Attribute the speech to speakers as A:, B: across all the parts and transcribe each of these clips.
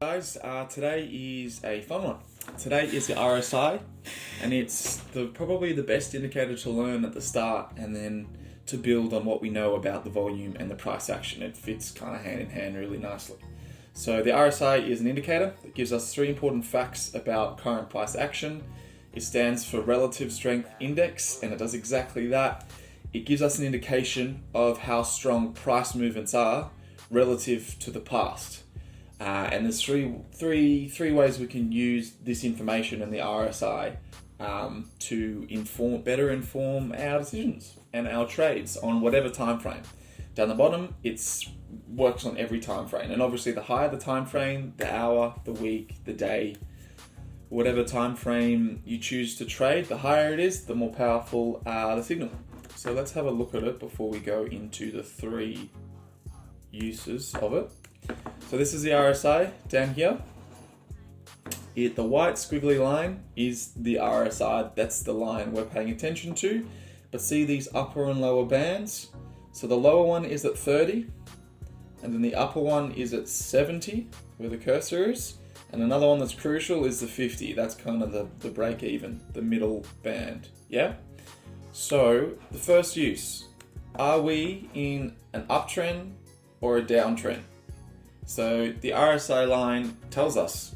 A: Guys, today is a fun one. Today is the RSI, and it's probably the best indicator to learn at the start and then to build on what we know about the volume and the price action. It fits kind of hand in hand really nicely. So the RSI is an indicator that gives us three important facts about current price action. It stands for Relative Strength Index, and it does exactly that. It gives us an indication of how strong price movements are relative to the past. And there's three ways we can use this information in the RSI to better inform our decisions and our trades on whatever time frame. Down the bottom, it works on every time frame, and obviously the higher the time frame, the hour, the week, the day, whatever time frame you choose to trade, the higher it is, the more powerful the signal. So let's have a look at it before we go into the three uses of it. So this is the RSI down here. The white squiggly line is the RSI. That's the line we're paying attention to. But see these upper and lower bands? So the lower one is at 30, and then the upper one is at 70, where the cursor is. And another one that's crucial is the 50. That's kind of the break even, the middle band. Yeah? So the first use, are we in an uptrend or a downtrend? So the RSI line tells us,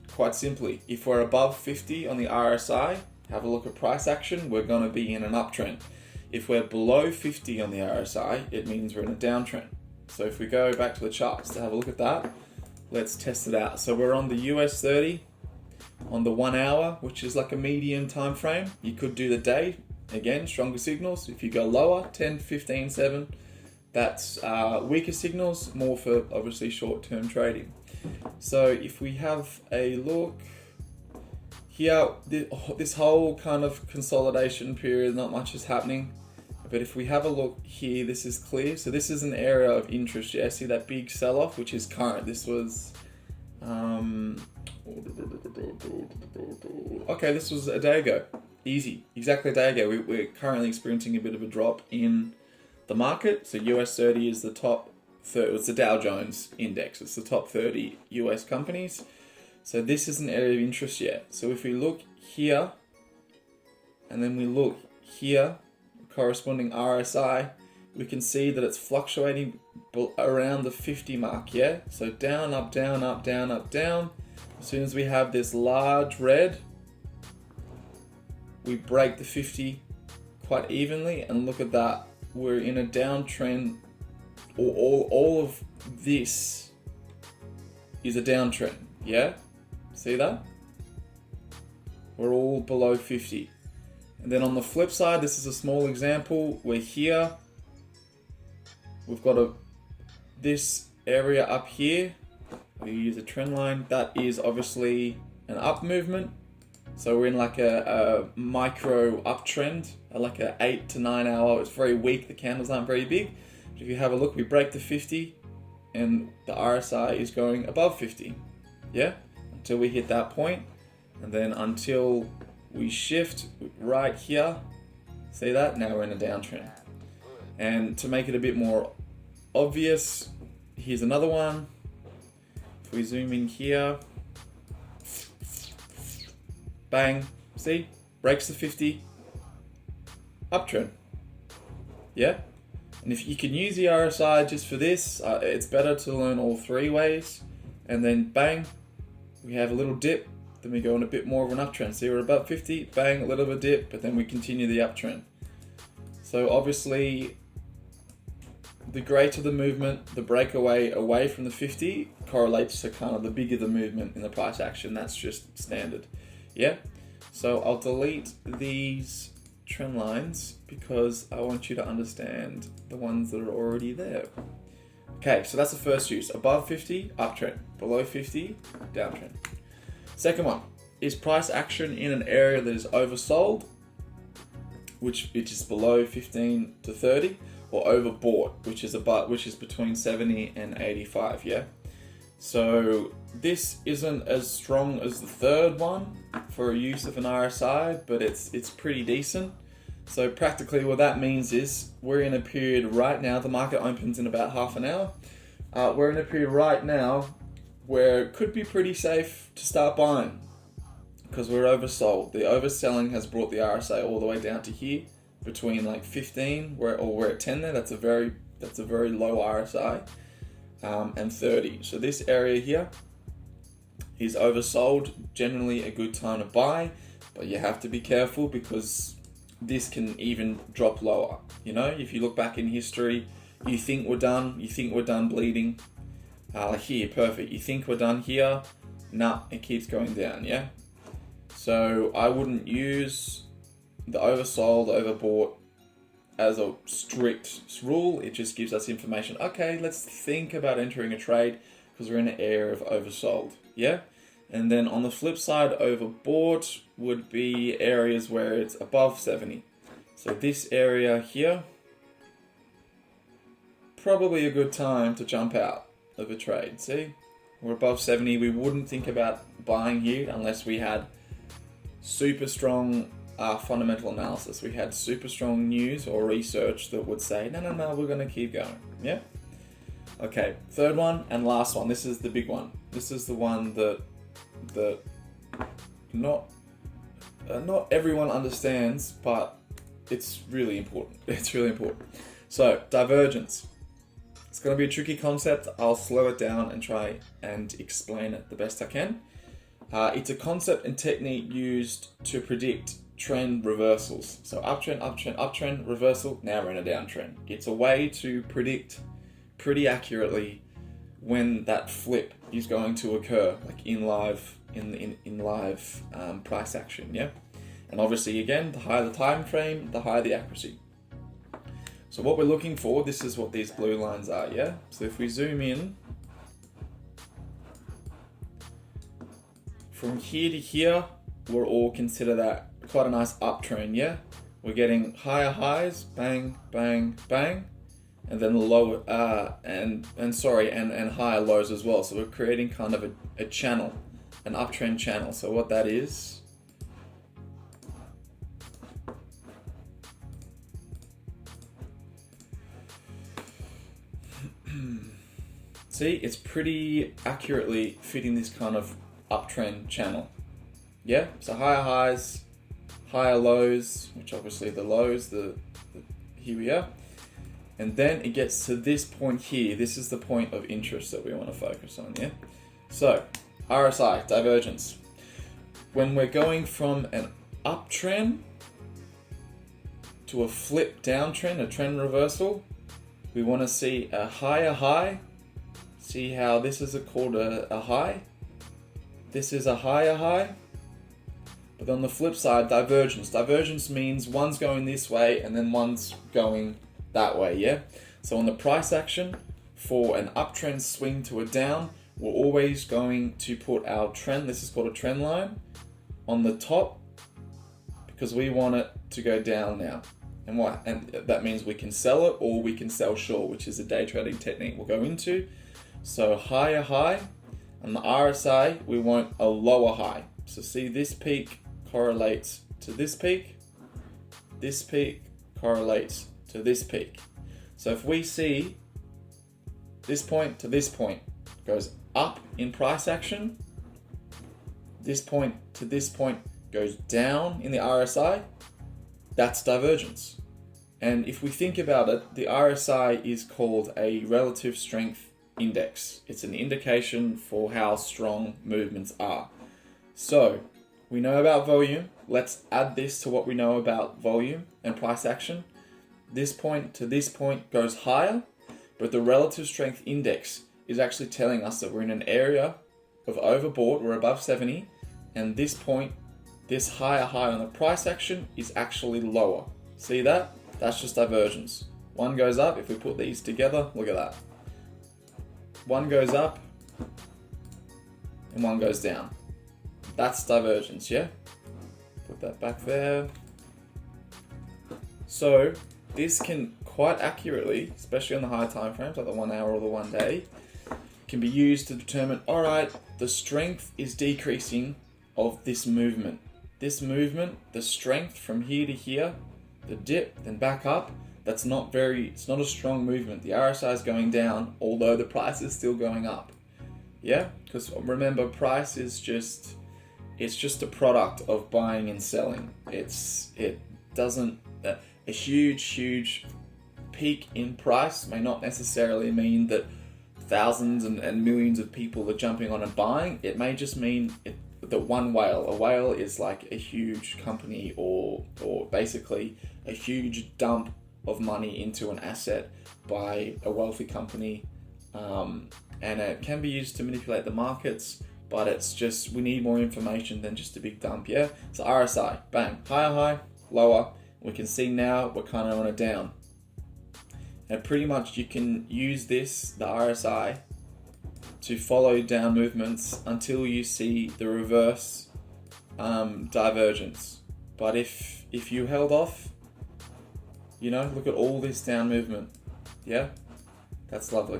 A: quite simply, if we're above 50 on the RSI, have a look at price action, we're going to be in an uptrend. If we're below 50 on the RSI, it means we're in a downtrend. So if we go back to the charts to have a look at that, let's test it out. So we're on the US 30, on the 1 hour, which is like a medium time frame. You could do the day, again, stronger signals. If you go lower, 10, 15, 7, that's weaker signals, more for obviously short-term trading. So if we have a look here, this whole kind of consolidation period, not much is happening. But if we have a look here, this is clear. So this is an area of interest. Yeah, see that big sell-off, which is current. This was, okay, this was a day ago. Easy, exactly a day ago. We're currently experiencing a bit of a drop in the market. So US 30 is the top 30, it's the Dow Jones index. It's the top 30 US companies. So this is an area of interest yet. So if we look here, and then we look here, corresponding RSI, we can see that it's fluctuating around the 50 mark, yeah? So down, up, down, up, down, up, down. As soon as we have this large red, we break the 50 quite evenly, and look at that. We're in a downtrend. All of this is a downtrend, yeah? See that? We're all below 50. And then on the flip side, this is a small example. We're here. We've got this area up here. We use a trend line. That is obviously an up movement. So we're in like a micro uptrend, like a 8 to 9 hour. It's very weak. The candles aren't very big. But if you have a look, we break the 50 and the RSI is going above 50. Yeah? Until we hit that point. And then until we shift right here. See that? Now we're in a downtrend. And to make it a bit more obvious, here's another one. If we zoom in here, bang, see? Breaks the 50, uptrend. Yeah? And if you can use the RSI just for this, it's better to learn all three ways. And then bang, we have a little dip, then we go on a bit more of an uptrend. See, we're above 50, bang, a little bit of a dip, but then we continue the uptrend. So obviously, the greater the movement, the breakaway away from the 50 correlates to kind of the bigger the movement in the price action. That's just standard. Yeah? So I'll delete these trend lines because I want you to understand the ones that are already there. Okay, so that's the first use. Above 50, uptrend. Below 50, downtrend. Second one, is price action in an area that is oversold, which is below 15 to 30, or overbought, which is between 70 and 85, yeah? So this isn't as strong as the third one for a use of an RSI, but it's pretty decent. So practically what that means is we're in a period right now, the market opens in about half an hour. We're in a period right now where it could be pretty safe to start buying because we're oversold. The overselling has brought the RSI all the way down to here between like 15, we're at 10 there. That's a very low RSI, and 30. So this area here is oversold. Generally a good time to buy, but you have to be careful because this can even drop lower. You know, if you look back in history, you think we're done bleeding. Here, perfect. You think we're done here? Nah, it keeps going down, yeah? So I wouldn't use the oversold, overbought as a strict rule. It just gives us information. Okay, let's think about entering a trade because we're in an area of oversold, yeah? And then on the flip side, overbought would be areas where it's above 70. So this area here, probably a good time to jump out of a trade. See, we're above 70. We wouldn't think about buying here unless we had super strong fundamental analysis. We had super strong news or research that would say, no, we're going to keep going. Yeah. Okay. Third one and last one. This is the big one. This is the one that not everyone understands, but it's really important. It's really important. So divergence. It's going to be a tricky concept. I'll slow it down and try and explain it the best I can. It's a concept and technique used to predict trend reversals. So uptrend, reversal, now we're in a downtrend. It's a way to predict pretty accurately when that flip is going to occur, like in live price action, yeah? And obviously again, the higher the time frame, the higher the accuracy. So what we're looking for, this is what these blue lines are, yeah? So if we zoom in, from here to here, we'll all consider that quite a nice uptrend, yeah? We're getting higher highs, bang, bang, bang, and then lower, and higher lows as well. So we're creating kind of a channel, an uptrend channel. So what that is, see, it's pretty accurately fitting this kind of uptrend channel. Yeah, so higher highs, higher lows, which obviously the lows, here we are. And then it gets to this point here. This is the point of interest that we want to focus on, yeah? So, RSI, divergence. When we're going from an uptrend to a flip downtrend, a trend reversal, we want to see a higher high. See how this is called a high? This is a higher high. But on the flip side, divergence. Divergence means one's going this way and then one's going that way, yeah? So on the price action, for an uptrend swing to a down, we're always going to put our trend, this is called a trend line, on the top because we want it to go down now. And that means we can sell it or we can sell short, which is a day trading technique we'll go into. So higher high, on the RSI, we want a lower high. So see, this peak correlates to this peak correlates to this peak. So if we see this point to this point goes up in price action, this point to this point goes down in the RSI, that's divergence. And if we think about it, the RSI is called a relative strength index. It's an indication for how strong movements are. So we know about volume. Let's add this to what we know about volume and price action. This point to this point goes higher, but the relative strength index is actually telling us that we're in an area of overbought, we're above 70, and this point, this higher high on the price action is actually lower. See that? That's just divergence. One goes up, if we put these together, look at that. One goes up and one goes down. That's divergence, yeah? Put that back there. So this can quite accurately, especially on the higher time frames, like the 1 hour or the 1 day, can be used to determine, all right, the strength is decreasing of this movement. This movement, the strength from here to here, the dip, then back up, it's not a strong movement. The RSI is going down, although the price is still going up. Yeah, because remember, price is just, it's just a product of buying and selling. It doesn't, a huge peak in price may not necessarily mean that thousands and millions of people are jumping on and buying. It may just mean that one whale, a whale is like a huge company or basically a huge dump of money into an asset by a wealthy company. And it can be used to manipulate the markets, but it's just, we need more information than just a big dump, yeah? So RSI, bang, higher high, lower. We can see now we're kind of on a down. And pretty much you can use this, the RSI, to follow down movements until you see the reverse divergence. But if you held off, you know, look at all this down movement, yeah? That's lovely.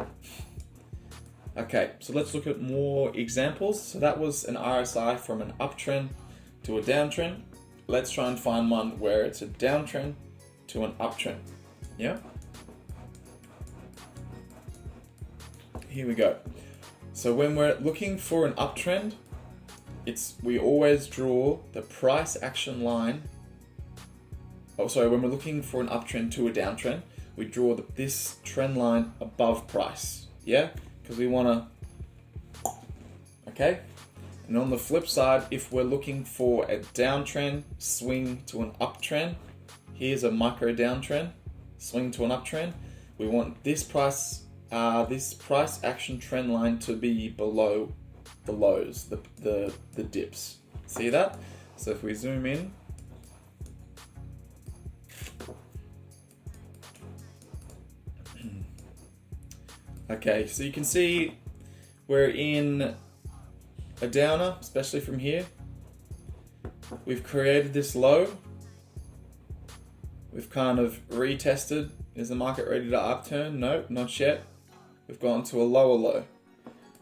A: Okay, so let's look at more examples. So that was an RSI from an uptrend to a downtrend. Let's try and find one where it's a downtrend to an uptrend. Yeah? Here we go. So when we're looking for an uptrend, we always draw the price action line. When we're looking for an uptrend to a downtrend, we draw this trend line above price. Yeah? Because we want to, okay? And on the flip side, if we're looking for a downtrend swing to an uptrend, here's a micro downtrend, swing to an uptrend, we want this price action trend line to be below the lows, the dips. See that? So if we zoom in, okay, so you can see we're in a downer, especially from here. We've created this low. We've kind of retested. Is the market ready to upturn? No, not yet. We've gone to a lower low.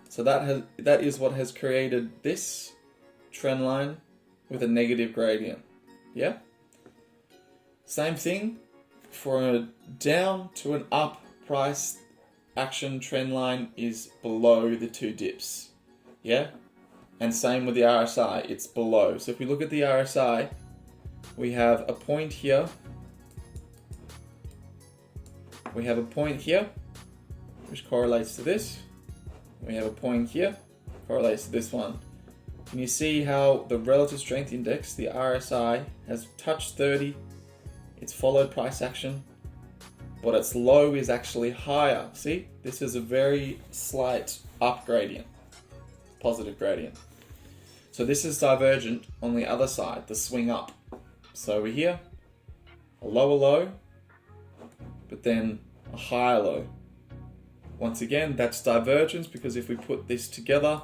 A: So that is what has created this trend line with a negative gradient. Yeah? Same thing for a down to an up price action trend line is below the two dips. Yeah? And same with the RSI, it's below. So if we look at the RSI, we have a point here. We have a point here, which correlates to this. We have a point here, correlates to this one. Can you see how the relative strength index, the RSI, has touched 30? It's followed price action, but its low is actually higher. See, this is a very slight up gradient, positive gradient. So this is divergent on the other side, the swing up. So over here, a lower low, but then a higher low. Once again, that's divergence, because if we put this together,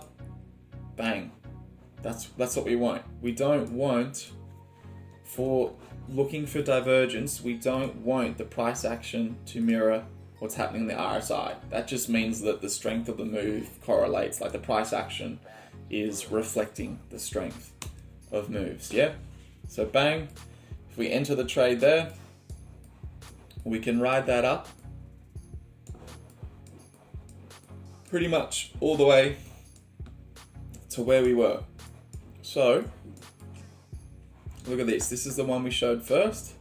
A: bang, that's what we want. We don't want, for looking for divergence, we don't want the price action to mirror what's happening in the RSI. That just means that the strength of the move correlates, like the price action is reflecting the strength of moves, yeah? So bang, if we enter the trade there, we can ride that up pretty much all the way to where we were. So, look at this. This is the one we showed first.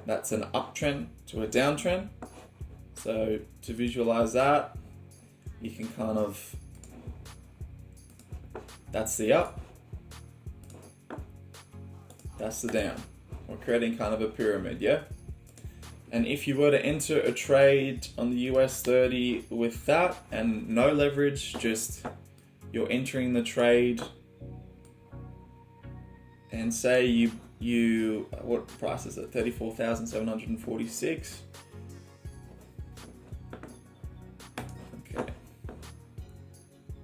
A: That's an uptrend to a downtrend. So, to visualize that, you can kind of, that's the up, that's the down. We're creating kind of a pyramid, yeah? And if you were to enter a trade on the US 30 with that and no leverage, just you're entering the trade and say you what price is it? 34,746. Okay.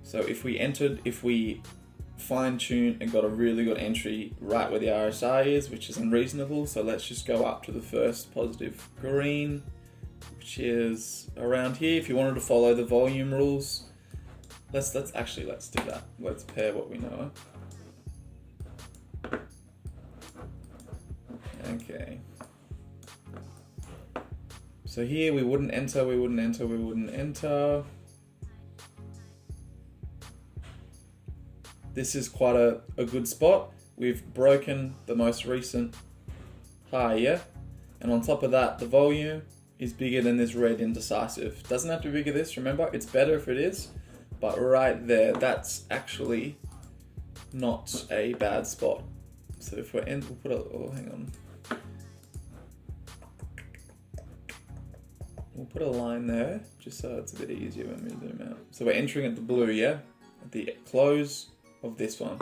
A: So if we fine-tuned and got a really good entry right where the RSI is, which is unreasonable, so let's just go up to the first positive green, which is around here. If you wanted to follow the volume rules, let's do that. Let's pair what we know. Okay. So here we wouldn't enter. this is quite a good spot. We've broken the most recent high, yeah? And on top of that, the volume is bigger than this red indecisive. Doesn't have to be bigger this, remember? It's better if it is, but right there, that's actually not a bad spot. So if we're in, we'll put a, oh, hang on. We'll put a line there, just so it's a bit easier when we zoom out. So we're entering at the blue, yeah? At the close of this one.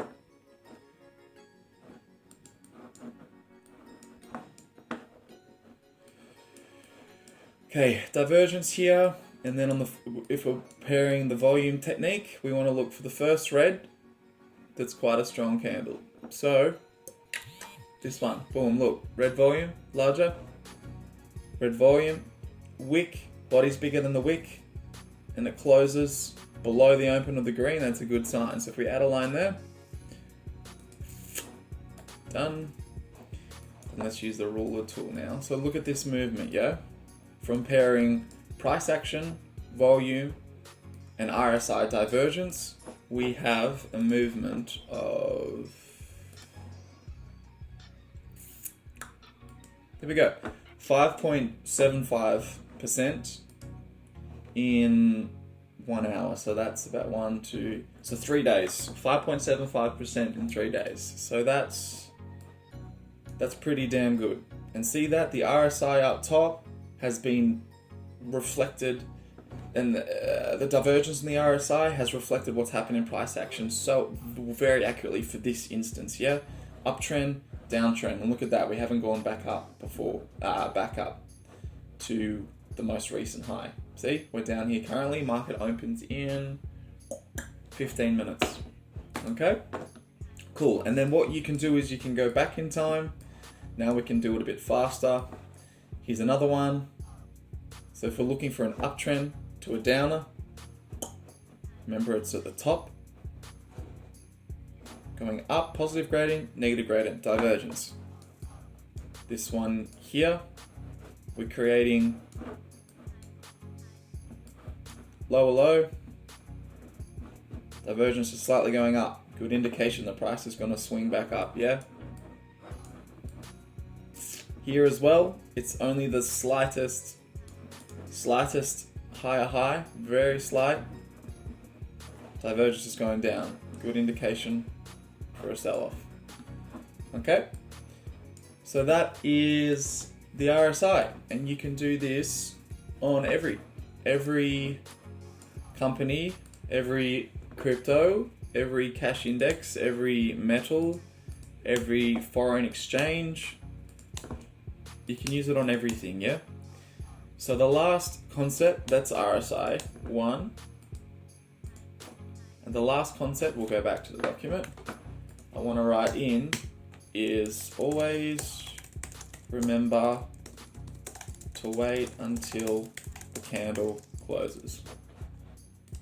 A: Okay, divergence here, and then on the, if we're pairing the volume technique, we want to look for the first red that's quite a strong candle. So, this one, boom, look, red volume, larger, red volume, wick, body's bigger than the wick, and it closes below the open of the green, that's a good sign. So if we add a line there, done, and let's use the ruler tool now. So look at this movement, yeah? From pairing price action, volume, and RSI divergence, we have a movement of, here we go, 5.75% in 1 hour. So that's about 1, 2, so 3 days, 5.75% in 3 days. So that's pretty damn good. And see that the RSI up top has been reflected, and the divergence in the RSI has reflected what's happened in price action so very accurately for this instance, yeah? Uptrend, downtrend, and look at that, we haven't gone back up before, back up to the most recent high. See, we're down here currently, market opens in 15 minutes, okay? Cool, and then what you can do is you can go back in time. Now we can do it a bit faster. Here's another one. So if we're looking for an uptrend to a downer, remember it's at the top. Going up, positive gradient, negative gradient, divergence. This one here, we're creating lower low, divergence is slightly going up. Good indication the price is going to swing back up, yeah? Here as well, it's only the slightest higher high, very slight. Divergence is going down. Good indication for a sell-off. Okay, so that is the RSI, and you can do this on every company, every crypto, every cash index, every metal, every foreign exchange. You can use it on everything, yeah? So the last concept, that's RSI 1. And the last concept, we'll go back to the document, I want to write in is always remember to wait until the candle closes.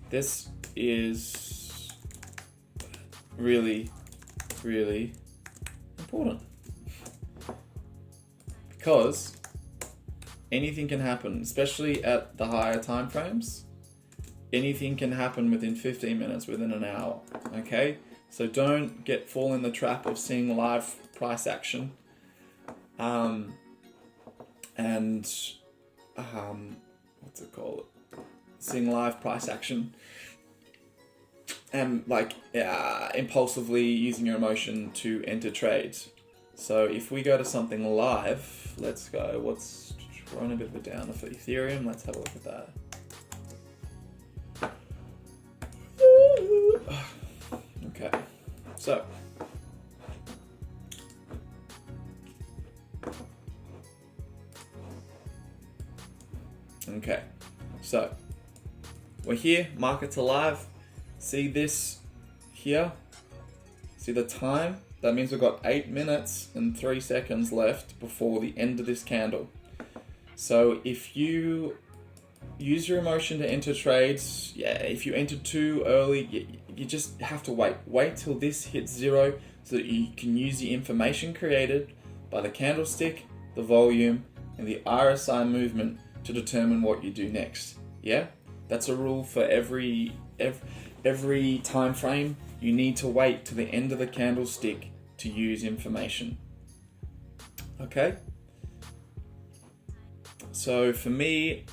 A: This is really, really important. Because anything can happen, especially at the higher time frames. Anything can happen within 15 minutes, within an hour, okay? So don't fall in the trap of seeing live price action. What's it called? Seeing live price action and impulsively using your emotion to enter trades. So if we go to something live, let's go, we're on a bit of a downer for Ethereum, let's have a look at that. Okay, so we're here, markets are live. See this here? See the time? That means we've got 8 minutes and 3 seconds left before the end of this candle. So if you use your emotion to enter trades, if you enter too early, you just have to wait. Wait till this hits 0 so that you can use the information created by the candlestick, the volume, and the RSI movement to determine what you do next. Yeah? That's a rule for every time frame You need to wait to the end of the candlestick to use information. Okay? So for me,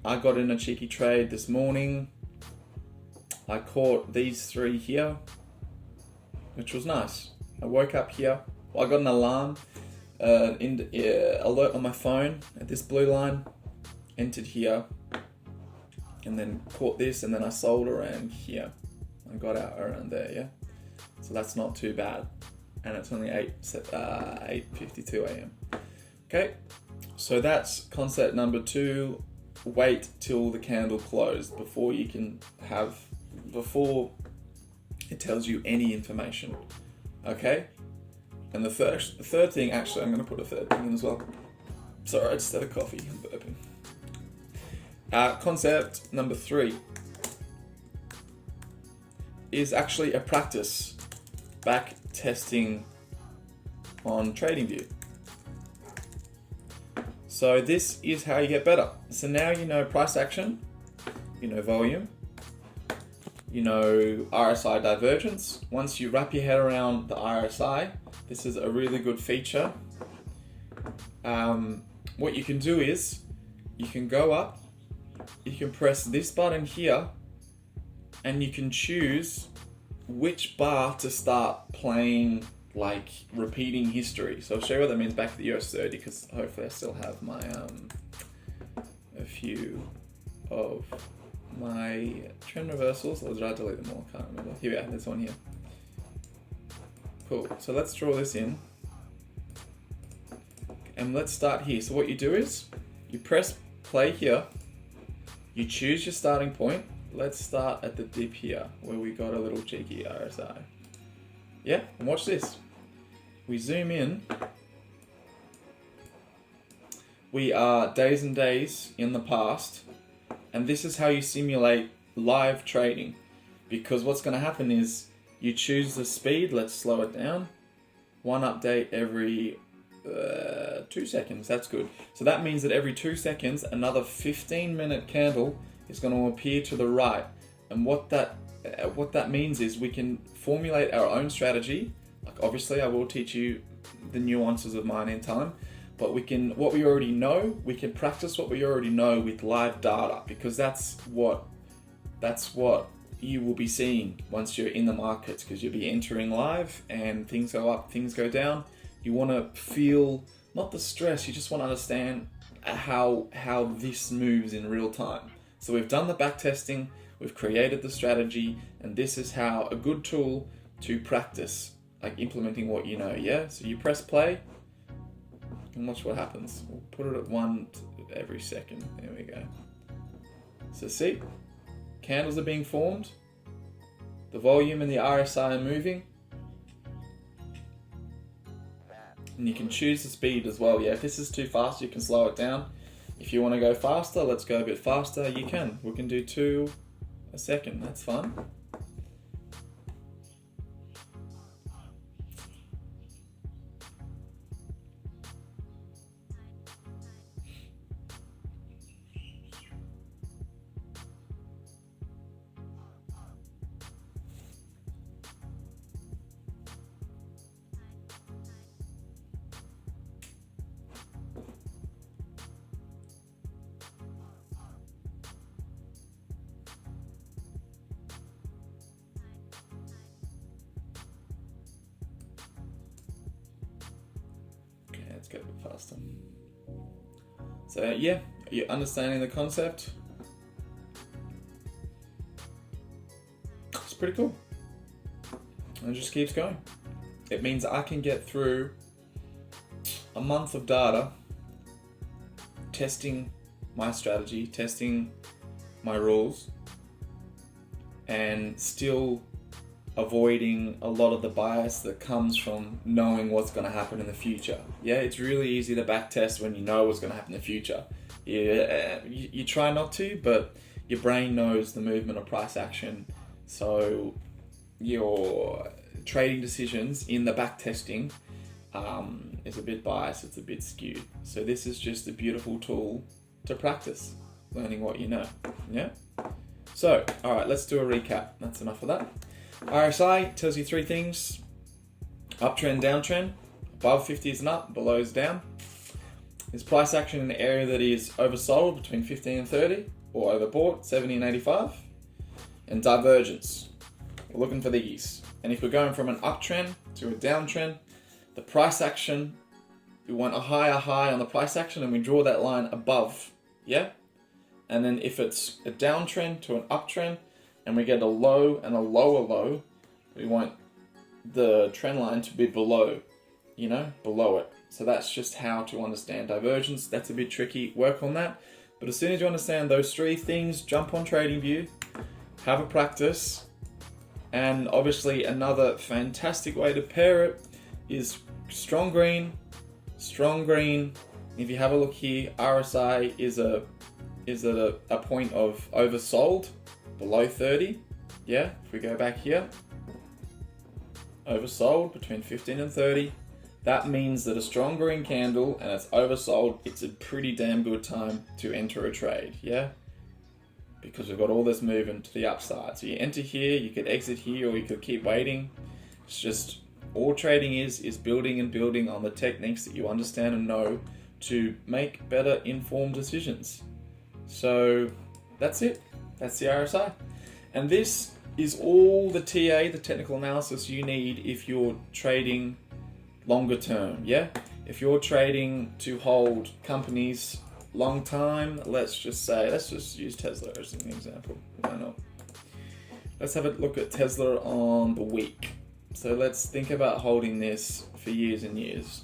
A: I got in a cheeky trade this morning. I caught these three here, which was nice. I woke up here. Well, I got an alarm, alert on my phone at this blue line, entered here, and then caught this, and then I sold around here. I got out around there, yeah? So that's not too bad. And it's only 8:52 a.m. Okay, so that's concept number 2. Wait till the candle closed before it tells you any information. Okay? And the third thing, actually, I'm going to put a third thing in as well. Sorry, I just had a coffee. I'm burping. Concept number 3 is actually a practice back testing on TradingView. So this is how you get better. So now you know price action, you know volume, you know RSI divergence. Once you wrap your head around the RSI, this is a really good feature. What you can do is, you can go up, you can press this button here, and you can choose which bar to start playing, like repeating history. So I'll show you what that means back to the US 30, because hopefully I still have my a few of my trend reversals. I'll try to delete them all, can't remember. Here we are, there's one here. Cool, so let's draw this in. And let's start here. So what you do is, you press play here, you choose your starting point. Let's start at the dip here, where we got a little cheeky RSI. Yeah, and watch this. We zoom in. We are days and days in the past, and this is how you simulate live trading. Because what's going to happen is, you choose the speed. Let's slow it down. One update every 2 seconds. That's good. So that means that every 2 seconds, another 15-minute candle is going to appear to the right. And what that means is, we can formulate our own strategy. Like, obviously I will teach you the nuances of mine in time, but what we already know, we can practice what we already know with live data, because that's what you will be seeing once you're in the markets, because you'll be entering live and things go up, things go down. You want to feel, not the stress, you just want to understand how this moves in real time. So we've done the back testing, we've created the strategy, and this is how a good tool to practice, like implementing what you know, yeah? So you press play, and watch what happens. We'll put it at 1 every second. There we go. So see, candles are being formed, the volume and the RSI are moving, and you can choose the speed as well. Yeah, if this is too fast, you can slow it down. If you want to go faster, let's go a bit faster, you can. We can do 2 a second, that's fun. Let's go a bit faster. So yeah, you're understanding the concept. It's pretty cool. And it just keeps going. It means I can get through a month of data, testing my strategy, testing my rules, and still avoiding a lot of the bias that comes from knowing what's going to happen in the future. Yeah, it's really easy to backtest when you know what's going to happen in the future. You try not to, but your brain knows the movement of price action. So your trading decisions in the backtesting is a bit biased, it's a bit skewed. So this is just a beautiful tool to practice learning what you know. Yeah. So, all right, let's do a recap. That's enough of that. RSI tells you three things: uptrend, downtrend, above 50 is up, below is down. There's price action in the area that is oversold between 15 and 30, or overbought 70 and 85. And divergence. We're looking for these. And if we're going from an uptrend to a downtrend, the price action, we want a higher high on the price action and we draw that line above, yeah? And then if it's a downtrend to an uptrend and we get a low and a lower low, we want the trend line to be below, you know, below it. So that's just how to understand divergence. That's a bit tricky, work on that. But as soon as you understand those three things, jump on TradingView, have a practice, and obviously another fantastic way to pair it is strong green. If you have a look here, RSI is at a point of oversold, below 30. Yeah, if we go back here, oversold between 15 and 30. That means that a strong green candle and it's oversold, it's a pretty damn good time to enter a trade, yeah? Because we've got all this movement to the upside. So you enter here, you could exit here, or you could keep waiting. It's just, all trading is building and building on the techniques that you understand and know to make better informed decisions. So that's it. That's the RSI. And this is all the TA, the technical analysis you need if you're trading longer term, yeah? If you're trading to hold companies long time, let's just use Tesla as an example. Why not? Let's have a look at Tesla on the week. So let's think about holding this for years and years.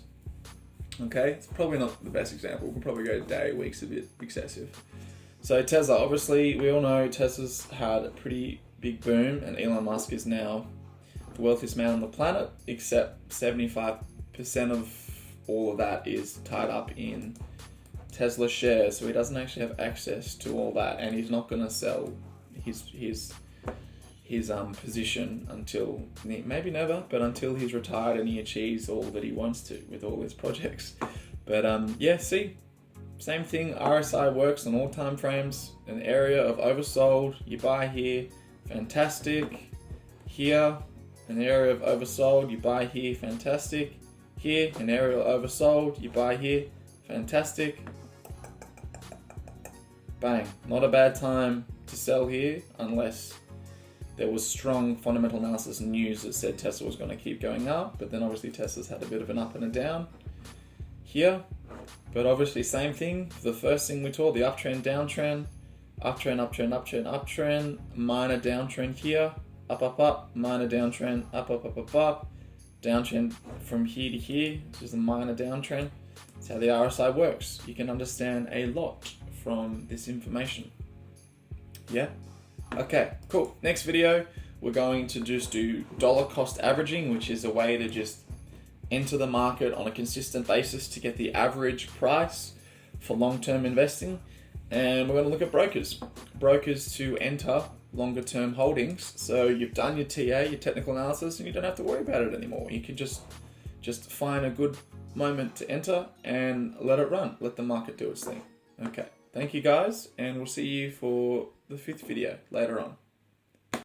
A: Okay, it's probably not the best example. We'll probably go day, weeks, a bit excessive. So Tesla, obviously, we all know Tesla's had a pretty big boom, and Elon Musk is now the wealthiest man on the planet, except 75% of all of that is tied up in Tesla shares, so he doesn't actually have access to all that, and he's not going to sell his position until, maybe never, but until he's retired and he achieves all that he wants to with all his projects. But yeah, see, same thing. RSI works on all time frames. An area of oversold, you buy here, fantastic. Here, an area of oversold, you buy here, fantastic. Here, an area of oversold, you buy here, fantastic. Bang. Not a bad time to sell here unless there was strong fundamental analysis and news that said Tesla was going to keep going up, but then obviously Tesla's had a bit of an up and a down here. But obviously same thing, the first thing we taught, the uptrend, downtrend, uptrend, minor downtrend here, up, minor downtrend, up, downtrend from here to here, this is a minor downtrend. That's how the RSI works. You can understand a lot from this information. Yeah? Okay, cool. Next video, we're going to just do dollar cost averaging, which is a way to just enter the market on a consistent basis to get the average price for long-term investing. And we're going to look at brokers to enter longer term holdings. So you've done your TA, your technical analysis, and you don't have to worry about it anymore. You can just find a good moment to enter and let it run. Let the market do its thing. Okay. Thank you guys, and we'll see you for the 5th video later on.